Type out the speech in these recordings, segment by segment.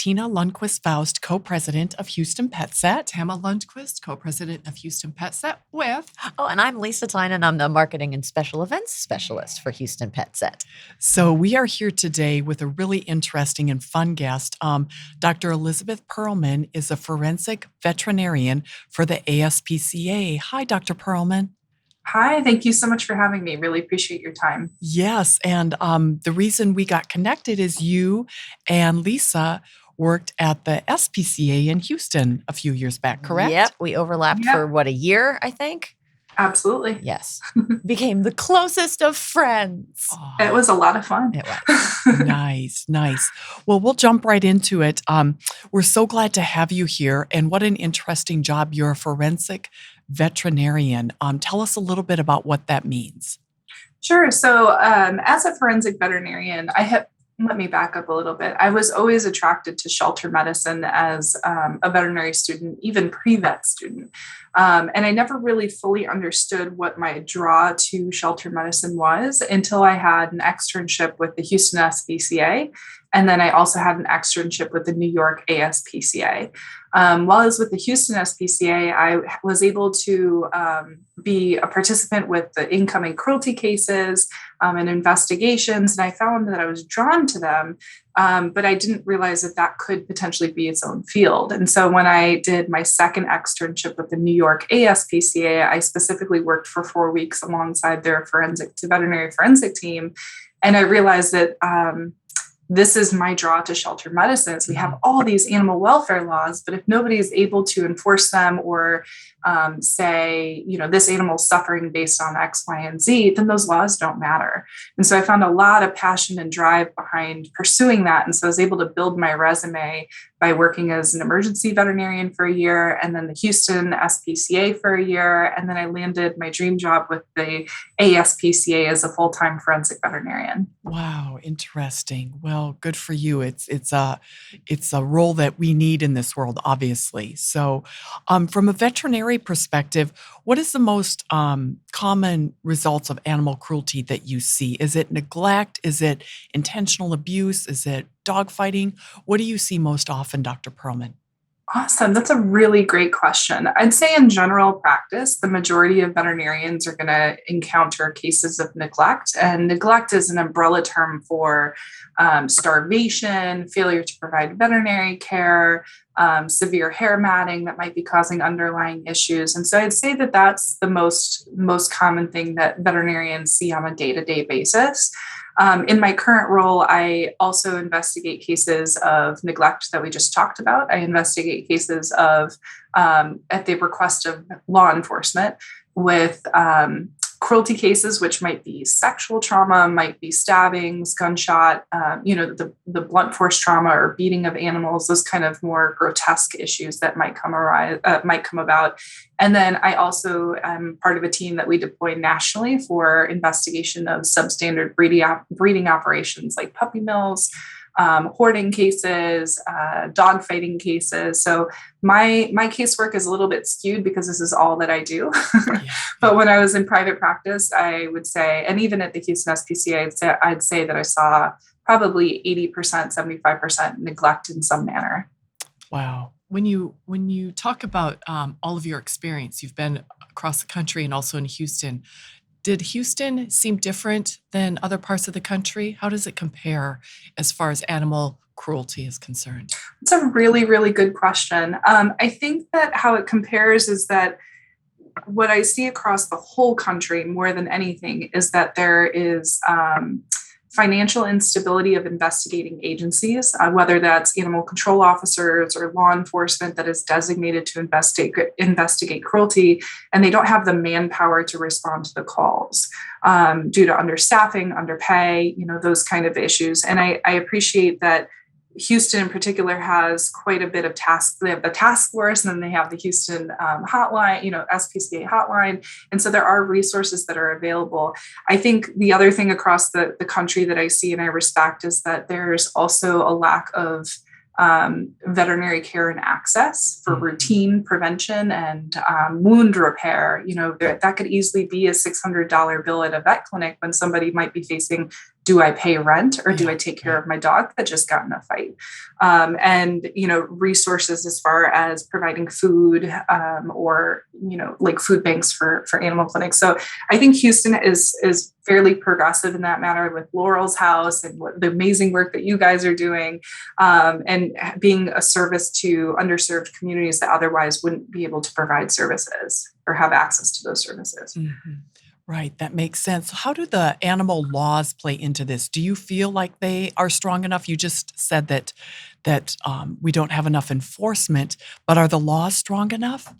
Tina Lundquist-Faust, co-president of Houston PetSet. Tama Lundquist, co-president of Houston PetSet with... Oh, and I'm Lisa Tynan. I'm the marketing and special events specialist for Houston PetSet. So we are here today with a really interesting and fun guest. Dr. Elizabeth Pearlman is a forensic veterinarian for the ASPCA. Hi, Dr. Pearlman. Hi, thank you so much for having me. Really appreciate your time. Yes, and the reason we got connected is you and Lisa worked at the SPCA in Houston a few years back, correct? Yep, we overlapped for a year, I think? Absolutely. Yes. Became the closest of friends. Oh, it was a lot of fun. It was. Nice. Well, we'll jump right into it. We're so glad to have you here, and what an interesting job. You're a forensic veterinarian. Tell us a little bit about what that means. Sure. So as a forensic veterinarian, let me back up a little bit. I was always attracted to shelter medicine as a veterinary student, even pre-vet student. And I never really fully understood what my draw to shelter medicine was until I had an externship with the Houston SPCA. And then I also had an externship with the New York ASPCA. While I was with the Houston SPCA, I was able to be a participant with the incoming cruelty cases and investigations, and I found that I was drawn to them, but I didn't realize that that could potentially be its own field. And so when I did my second externship with the New York ASPCA, I specifically worked for 4 weeks alongside their veterinary forensic team, and I realized that this is my draw to shelter medicine. We have all these animal welfare laws, but if nobody is able to enforce them or say, this animal's suffering based on X, Y, and Z, then those laws don't matter. And so I found a lot of passion and drive behind pursuing that. And so I was able to build my resume by working as an emergency veterinarian for a year, and then the Houston SPCA for a year. And then I landed my dream job with the ASPCA as a full-time forensic veterinarian. Wow, interesting. Well, good for you. It's a role that we need in this world, obviously. So from a veterinary perspective, what is the most common results of animal cruelty that you see? Is it neglect? Is it intentional abuse? Is it dogfighting? What do you see most often, Dr. Pearlman? Awesome. That's a really great question. I'd say in general practice, the majority of veterinarians are going to encounter cases of neglect. And neglect is an umbrella term for starvation, failure to provide veterinary care, severe hair matting that might be causing underlying issues. And so I'd say that that's the most common thing that veterinarians see on a day-to-day basis. In my current role, I also investigate cases of neglect that we just talked about. I investigate cases of, at the request of law enforcement, with cruelty cases, which might be sexual trauma, might be stabbings, gunshot, the blunt force trauma or beating of animals, those kind of more grotesque issues that might come about. And then I also am part of a team that we deploy nationally for investigation of substandard breeding operations like puppy mills, hoarding cases, dog fighting cases. So my casework is a little bit skewed because this is all that I do. But when I was in private practice, I would say, and even at the Houston SPCA, I'd say that I saw probably 80%, 75% neglect in some manner. Wow. When you talk about all of your experience, you've been across the country and also in Houston. Did Houston seem different than other parts of the country? How does it compare as far as animal cruelty is concerned? It's a really, really good question. I think that how it compares is that what I see across the whole country more than anything is that there is financial instability of investigating agencies, whether that's animal control officers or law enforcement that is designated to investigate cruelty, and they don't have the manpower to respond to the calls due to understaffing, underpay, those kind of issues. And I appreciate that Houston in particular has quite a bit of tasks. They have the task force, and then they have the Houston hotline, SPCA hotline. And so there are resources that are available. I think the other thing across the country that I see and I respect is that there's also a lack of veterinary care and access for routine prevention and wound repair. That could easily be a $600 bill at a vet clinic when somebody might be facing do I pay rent or do Yeah, I take care right. of my dog that just got in a fight? And, resources as far as providing food, or, like food banks for animal clinics. So I think Houston is fairly progressive in that matter with Laurel's house and the amazing work that you guys are doing, and being a service to underserved communities that otherwise wouldn't be able to provide services or have access to those services. Mhm. Right, that makes sense. How do the animal laws play into this? Do you feel like they are strong enough? You just said that we don't have enough enforcement, but are the laws strong enough?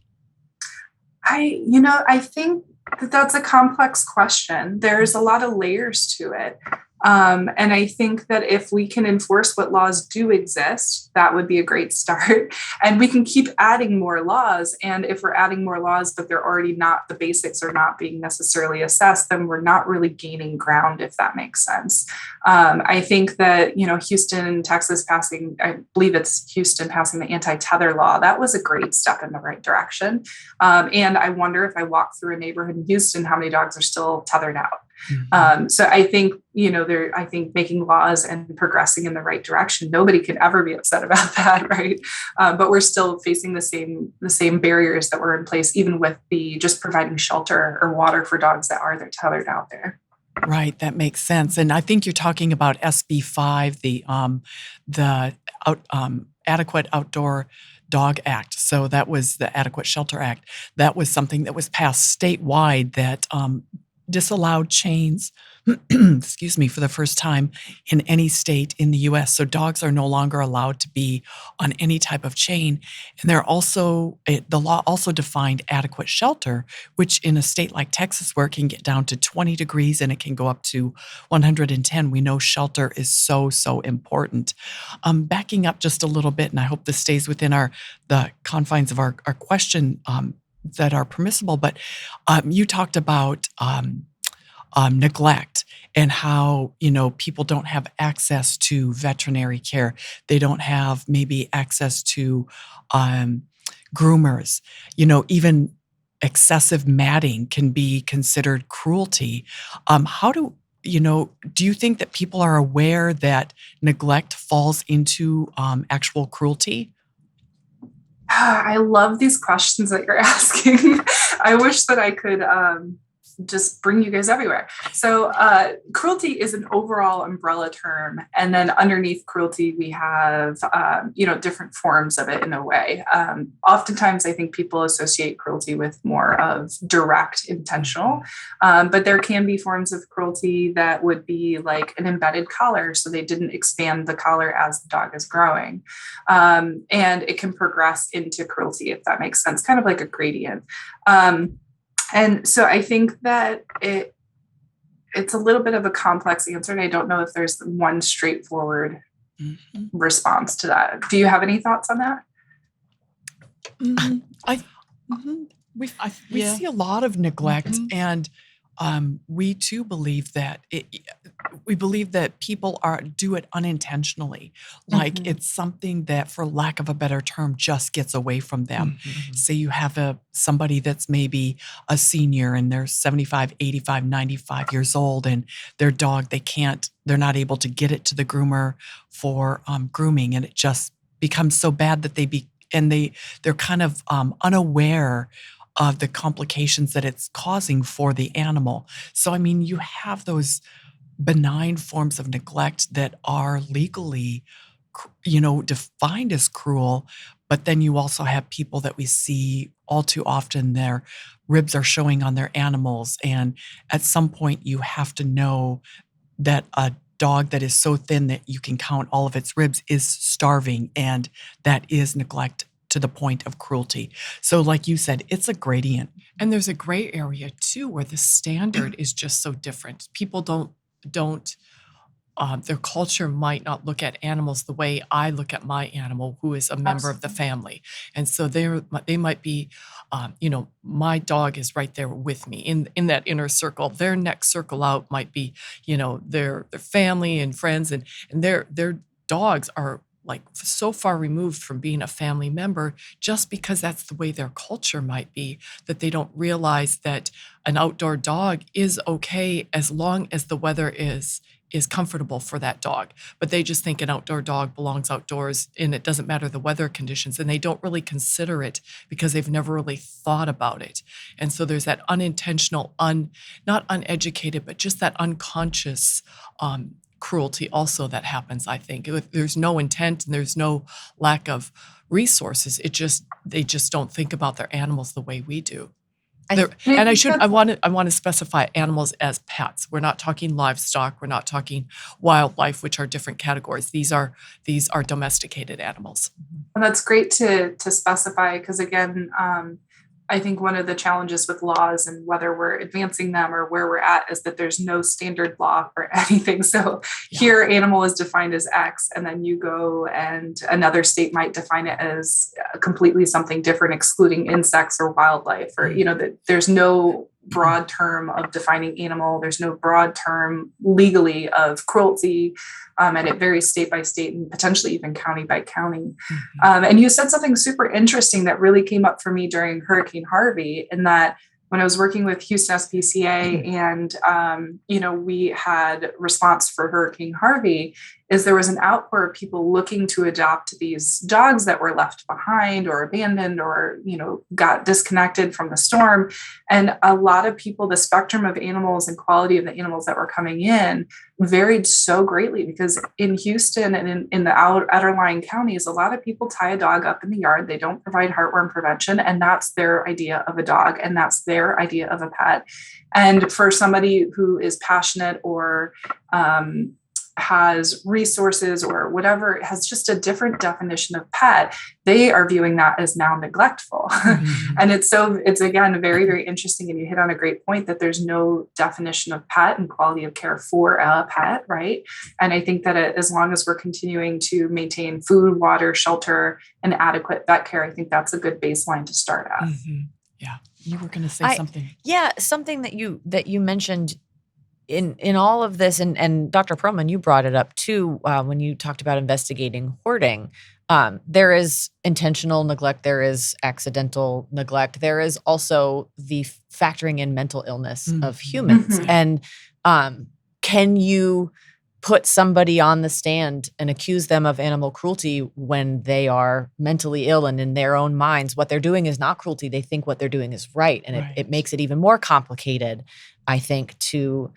I think that that's a complex question. There's a lot of layers to it. And I think that if we can enforce what laws do exist, that would be a great start. And we can keep adding more laws. And if we're adding more laws, but they're already not, the basics are not being necessarily assessed, then we're not really gaining ground, if that makes sense. I think that, Houston, Texas passing, I believe it's Houston passing the anti-tether law, that was a great step in the right direction. And I wonder if I walk through a neighborhood in Houston, how many dogs are still tethered out. Mhm. So I think, I think making laws and progressing in the right direction, nobody could ever be upset about that, right? But we're still facing the same barriers that were in place, even with the just providing shelter or water for dogs that are they're tethered out there. Right, that makes sense, and I think you're talking about SB 5, the Adequate Outdoor Dog Act. So that was the Adequate Shelter Act. That was something that was passed statewide that, disallowed chains, excuse me, for the first time in any state in the US. So dogs are no longer allowed to be on any type of chain. And the law also defined adequate shelter, which in a state like Texas, where it can get down to 20 degrees and it can go up to 110, we know shelter is so, so important. Backing up just a little bit, and I hope this stays within the confines of our question, that are permissible, but you talked about neglect and how people don't have access to veterinary care. They don't have maybe access to um, groomers. Even excessive matting can be considered cruelty. How do you think that people are aware that neglect falls into actual cruelty? I love these questions that you're asking. I wish that I could just bring you guys everywhere. So, cruelty is an overall umbrella term, and then underneath cruelty, we have different forms of it in a way. Oftentimes, I think people associate cruelty with more of direct, intentional, but there can be forms of cruelty that would be like an embedded collar, so they didn't expand the collar as the dog is growing, and it can progress into cruelty if that makes sense, kind of like a gradient. And so I think that it's a little bit of a complex answer, and I don't know if there's one straightforward Mhm. response to that. Do you have any thoughts on that? I mhm. We Yeah. see a lot of neglect, Mhm. and we too believe that we believe that people do it unintentionally, like Mhm. it's something that, for lack of a better term, just gets away from them. Mhm. Say you have somebody that's maybe a senior and they're 75, 85, 95 years old, and their dog, they're not able to get it to the groomer for grooming, and it just becomes so bad that they're kind of unaware of the complications that it's causing for the animal. So, I mean, you have those benign forms of neglect that are legally, defined as cruel, but then you also have people that we see all too often, their ribs are showing on their animals, and at some point you have to know that a dog that is so thin that you can count all of its ribs is starving, and that is neglect to the point of cruelty. So like you said, it's a gradient. And there's a gray area too, where the standard is just so different. People don't their culture might not look at animals the way I look at my animal, who is a member of the Absolutely. family. And so they might be, my dog is right there with me in that inner circle. Their next circle out might be, their family and friends, and their dogs are like so far removed from being a family member just because that's the way their culture might be, that they don't realize that an outdoor dog is okay as long as the weather is comfortable for that dog. But they just think an outdoor dog belongs outdoors and it doesn't matter the weather conditions, and they don't really consider it because they've never really thought about it. And so there's that unintentional, not uneducated, but just that unconscious cruelty also that happens, I think. There's no intent and there's no lack of resources. They just don't think about their animals the way we do. I want to specify animals as pets. We're not talking livestock. We're not talking wildlife, which are different categories. These are domesticated animals. And that's great to specify, because again, I think one of the challenges with laws and whether we're advancing them or where we're at is that there's no standard law for anything. So here animal is defined as X, and then you go and another state might define it as completely something different, excluding insects or wildlife, or, that there's no broad term of defining animal. There's no broad term legally of cruelty. And it varies state by state and potentially even county by county. And you said something super interesting that really came up for me during Hurricane Harvey, in that when I was working with Houston SPCA and, we had response for Hurricane Harvey, is there was an outpour of people looking to adopt these dogs that were left behind or abandoned or, got disconnected from the storm. And a lot of people, the spectrum of animals and quality of the animals that were coming in varied so greatly, because in Houston and in the outerlying counties, a lot of people tie a dog up in the yard. They don't provide heartworm prevention, and that's their idea of a dog, and that's their idea of a pet. And for somebody who is passionate or has resources or whatever, has just a different definition of pet, they are viewing that as now neglectful. And it's again, very, very interesting. And you hit on a great point that there's no definition of pet and quality of care for a pet, right? And I think that as long as we're continuing to maintain food, water, shelter, and adequate vet care, I think that's a good baseline to start at. Yeah. You were going to say something. Yeah. Something that you mentioned in all of this, and Dr. Pearlman, you brought it up too, when you talked about investigating hoarding. There is intentional neglect. There is accidental neglect. There is also the factoring in mental illness of humans. And can you put somebody on the stand and accuse them of animal cruelty when they are mentally ill and in their own minds, what they're doing is not cruelty. They think what they're doing is right. And it makes it even more complicated, I think, to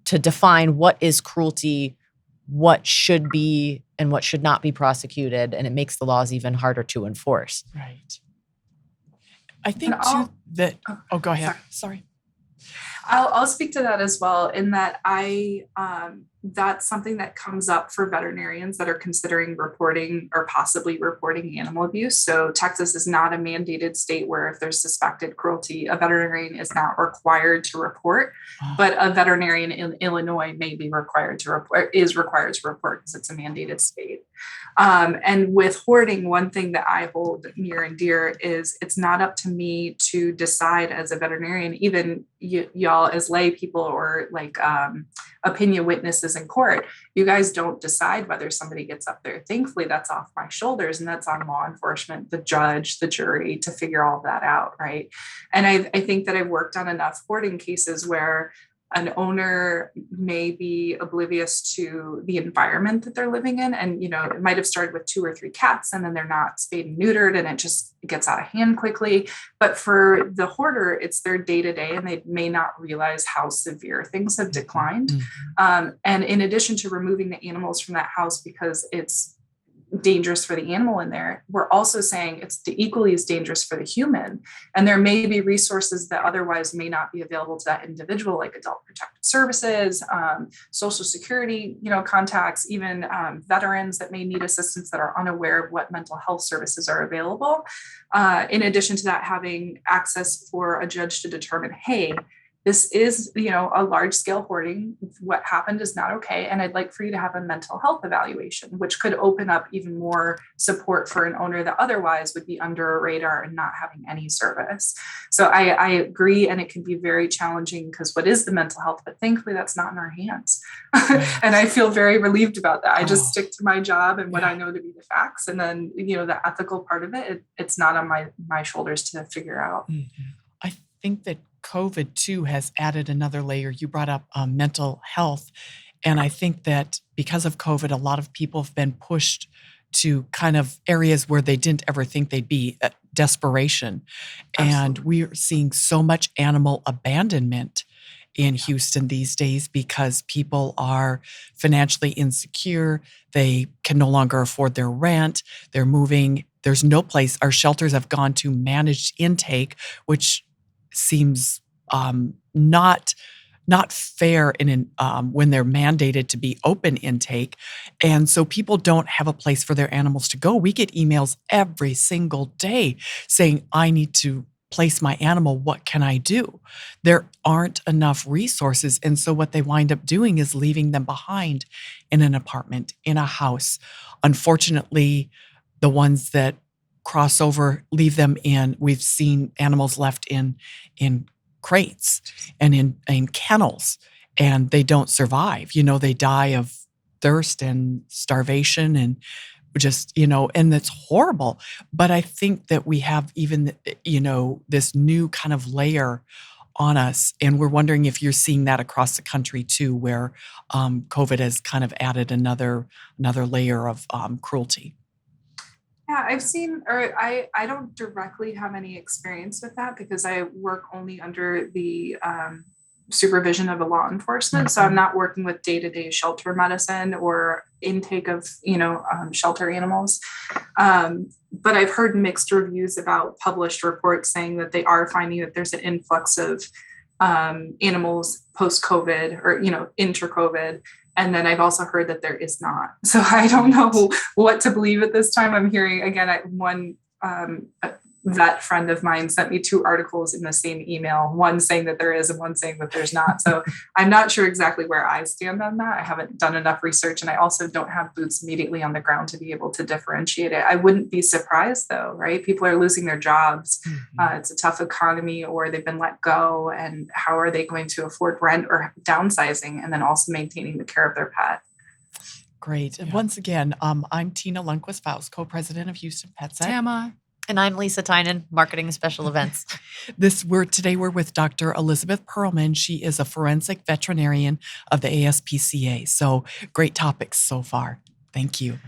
define what is cruelty, what should be and what should not be prosecuted. And it makes the laws even harder to enforce. Right. I think too that, go ahead. Sorry. I'll speak to that as well, in that that's something that comes up for veterinarians that are considering reporting or possibly reporting animal abuse. So Texas is not a mandated state where if there's suspected cruelty, a veterinarian is not required to report, but a veterinarian in Illinois may be required to report because it's a mandated state. And with hoarding, one thing that I hold near and dear is it's not up to me to decide as a veterinarian, even y'all as lay people or like opinion witnesses in court. You guys don't decide whether somebody gets up there. Thankfully, that's off my shoulders, and that's on law enforcement, the judge, the jury, to figure all that out, right? And I think that I've worked on enough hoarding cases where an owner may be oblivious to the environment that they're living in. And, it might have started with 2 or 3 cats and then they're not spayed and neutered and it just gets out of hand quickly. But for the hoarder, it's their day-to-day and they may not realize how severe things have declined. And in addition to removing the animals from that house because it's dangerous for the animal in there, we're also saying it's equally as dangerous for the human. And there may be resources that otherwise may not be available to that individual, like adult protective services, social security, contacts, even veterans that may need assistance that are unaware of what mental health services are available. In addition to that, having access for a judge to determine, hey, this is, a large scale hoarding. What happened is not okay. And I'd like for you to have a mental health evaluation, which could open up even more support for an owner that otherwise would be under a radar and not having any service. So I agree. And it can be very challenging because what is the mental health? But thankfully that's not in our hands. Right. And I feel very relieved about that. I just Oh, stick to my job and what yeah. I know to be the facts. And then, the ethical part of it, it's not on my shoulders to figure out. Mhm. I think that COVID too has added another layer. You brought up mental health. And I think that because of COVID, a lot of people have been pushed to kind of areas where they didn't ever think they'd be, desperation. And Absolutely. we're seeing so much animal abandonment in Houston these days because people are financially insecure. They can no longer afford their rent. They're moving. There's no place. Our shelters have gone to managed intake, which seems not fair when they're mandated to be open intake. And so people don't have a place for their animals to go. We get emails every single day saying, I need to place my animal. What can I do? There aren't enough resources. And so what they wind up doing is leaving them behind in an apartment, in a house. Unfortunately, the ones that cross over, leave them in, we've seen animals left in crates and in kennels, and they don't survive. They die of thirst and starvation and just, and that's horrible. But I think that we have even, this new kind of layer on us. And we're wondering if you're seeing that across the country too, where COVID has kind of added another layer of cruelty. Yeah, I've seen, or I don't directly have any experience with that because I work only under the supervision of a law enforcement. So I'm not working with day-to-day shelter medicine or intake of, shelter animals. But I've heard mixed reviews about published reports saying that they are finding that there's an influx of animals post-COVID or, intra-COVID. And then I've also heard that there is not. So I don't know what to believe at this time. I'm hearing, again, one vet friend of mine sent me 2 articles in the same email, one saying that there is and one saying that there's not. So I'm not sure exactly where I stand on that. I haven't done enough research, and I also don't have boots immediately on the ground to be able to differentiate it. I wouldn't be surprised though, right? People are losing their jobs. It's a tough economy, or they've been let go. And how are they going to afford rent or downsizing and then also maintaining the care of their pet? Great. And once again, I'm Tina Lundquist-Faust, co-president of Houston PetSec. Tama. And I'm Lisa Tynan, marketing and special events. Today we're with Dr. Elizabeth Pearlman. She is a forensic veterinarian of the ASPCA. So great topics so far. Thank you.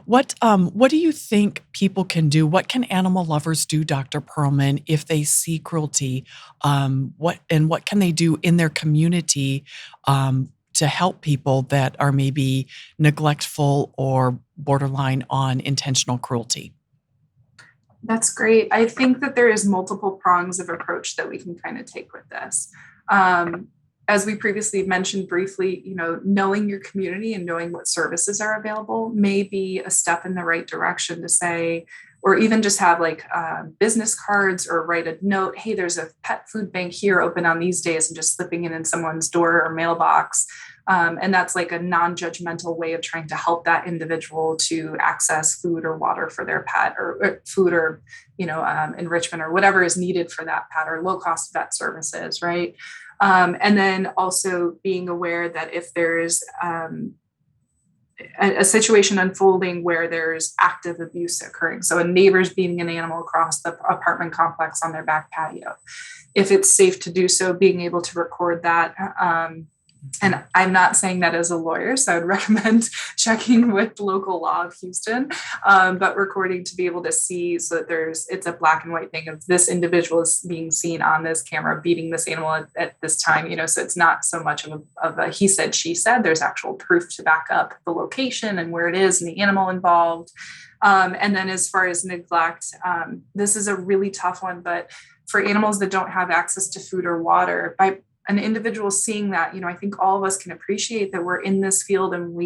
What do you think people can do? What can animal lovers do, Dr. Pearlman, if they see cruelty? What can they do in their community to help people that are maybe neglectful or borderline on intentional cruelty? That's great. I think that there is multiple prongs of approach that we can kind of take with this. As we previously mentioned briefly, knowing your community and knowing what services are available may be a step in the right direction to say, or even just have like business cards or write a note, hey, there's a pet food bank here open on these days, and just slipping it in someone's door or mailbox. And that's like a non-judgmental way of trying to help that individual to access food or water for their pet, or food or, enrichment or whatever is needed for that pet, or low-cost vet services, right? And then also being aware that if there's a situation unfolding where there's active abuse occurring, so a neighbor's beating an animal across the apartment complex on their back patio, if it's safe to do so, being able to record that. And I'm not saying that as a lawyer, so I would recommend checking with local law of Houston, but recording to be able to see, so that it's a black and white thing of this individual is being seen on this camera beating this animal at this time, so it's not so much of a he said, she said. There's actual proof to back up the location and where it is and the animal involved. And then as far as neglect, this is a really tough one, but for animals that don't have access to food or water, by an individual seeing that, I think all of us can appreciate that we're in this field, and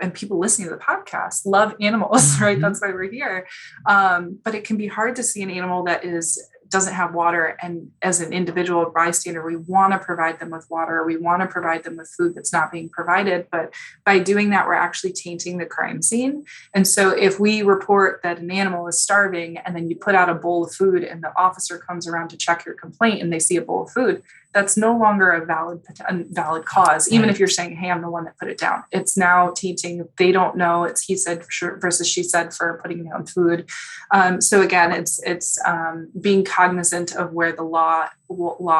and people listening to the podcast love animals, right? That's why we're here. But it can be hard to see an animal that is doesn't have water, and as an individual bystander, we want to provide them with water, we want to provide them with food that's not being provided, but by doing that, we're actually tainting the crime scene. And so if we report that an animal is starving and then you put out a bowl of food and the officer comes around to check your complaint and they see a bowl of food, that's no longer a valid cause, even if you're saying, hey, I'm the one that put it down. It's now tainting. They don't know. It's he said versus she said for putting down food. So again, it's being cognizant of where the law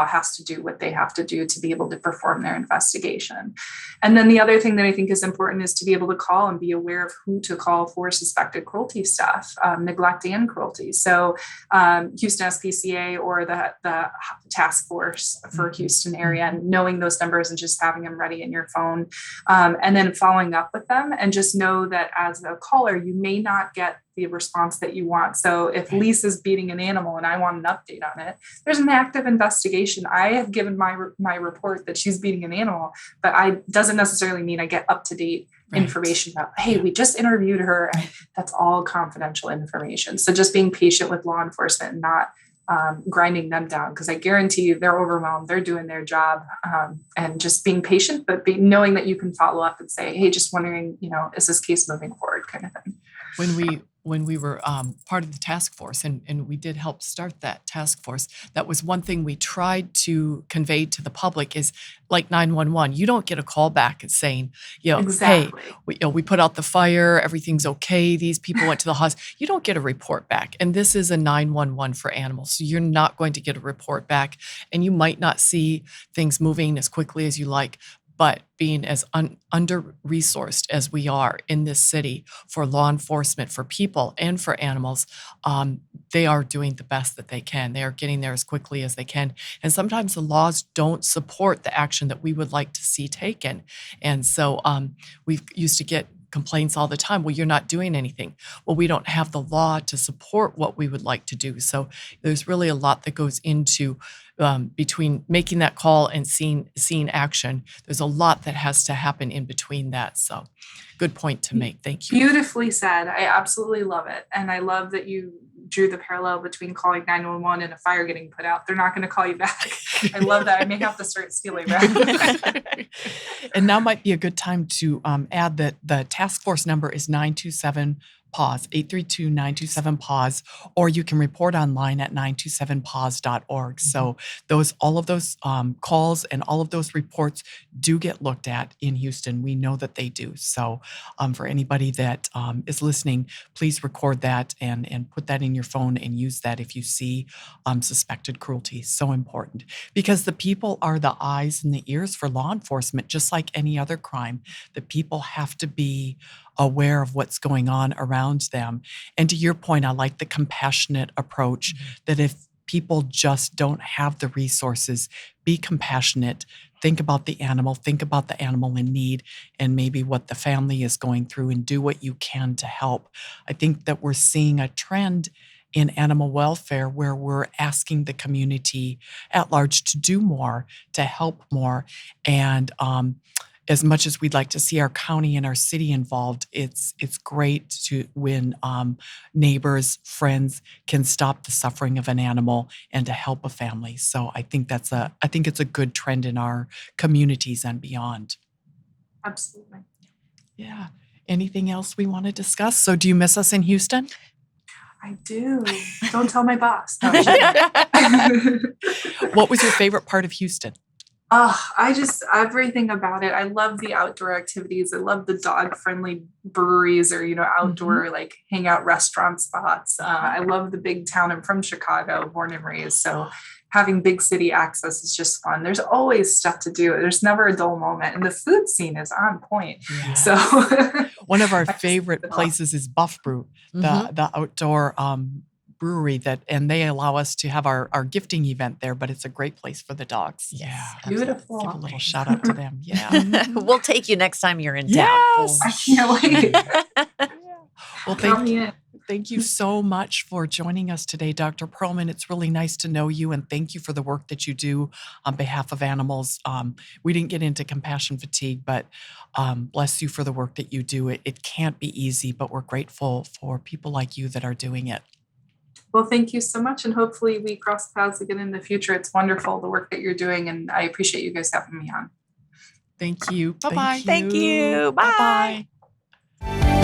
has to do what they have to do to be able to perform their investigation. And then the other thing that I think is important is to be able to call and be aware of who to call for suspected cruelty stuff, neglect and cruelty. So Houston SPCA or the task force for Houston area, and knowing those numbers and just having them ready in your phone, and then following up with them, and just know that as a caller, you may not get the response that you want. So if Lisa's beating an animal and I want an update on it, there's an active investigation. I have given my report that she's beating an animal, but doesn't necessarily mean I get up to date information about, hey, we just interviewed her, and that's all confidential information. So just being patient with law enforcement and not grinding them down, because I guarantee you they're overwhelmed, they're doing their job, and just being patient, but knowing that you can follow up and say, hey, just wondering, is this case moving forward, kind of thing. When we were part of the task force, and we did help start that task force, that was one thing we tried to convey to the public is, like 911, you don't get a call back and saying, Exactly. hey, we put out the fire, everything's okay, these people went to the hospital. You don't get a report back. And this is a 911 for animals. So you're not going to get a report back, and you might not see things moving as quickly as you like. But being as under-resourced as we are in this city for law enforcement, for people and for animals, they are doing the best that they can. They are getting there as quickly as they can. And sometimes the laws don't support the action that we would like to see taken. And so we used to get complaints all the time. Well, you're not doing anything. Well, we don't have the law to support what we would like to do. So there's really a lot that goes into between making that call and seeing action. There's a lot that has to happen in between that. So good point to make. Thank you. Beautifully said. I absolutely love it. And I love that you drew the parallel between calling 911 and a fire getting put out. They're not going to call you back. I love that. I may have to start stealing that. And now might be a good time to add that the task force number is 927-PAWS, 832-927-PAWS, or you can report online at 927paws.org. So all of those calls and all of those reports do get looked at in Houston. We know that they do. So for anybody that is listening, please record that and put that in your phone and use that if you see suspected cruelty. So important, because the people are the eyes and the ears for law enforcement, just like any other crime. The people have to be aware of what's going on around them. And to your point, I like the compassionate approach, that if people just don't have the resources, be compassionate, think about the animal in need, and maybe what the family is going through, and do what you can to help. I think that we're seeing a trend in animal welfare where we're asking the community at large to do more, to help more. And as much as we'd like to see our county and our city involved, it's great when neighbors, friends can stop the suffering of an animal and to help a family. So I think it's a good trend in our communities and beyond. Absolutely. Yeah. Anything else we want to discuss? So do you miss us in Houston? I do. Don't tell my boss. No, What was your favorite part of Houston? Everything about it. I love the outdoor activities. I love the dog-friendly breweries or, outdoor like hangout restaurant spots. I love the big town. I'm from Chicago, born and raised. So having big city access is just fun. There's always stuff to do. There's never a dull moment. And the food scene is on point. Yeah. So one of our favorite places is Buff Brew, the outdoor brewery and they allow us to have our gifting event there, but it's a great place for the dogs. Yeah. Beautiful. Give a little shout out to them. Yeah. We'll take you next time you're in town. Yes. I can't wait. Well, thank you so much for joining us today, Dr. Pearlman. It's really nice to know you, and thank you for the work that you do on behalf of animals. We didn't get into compassion fatigue, but bless you for the work that you do. It can't be easy, but we're grateful for people like you that are doing it. Well, thank you so much. And hopefully we cross paths again in the future. It's wonderful, the work that you're doing. And I appreciate you guys having me on. Thank you. Bye-bye. Thank you. Bye. Bye-bye.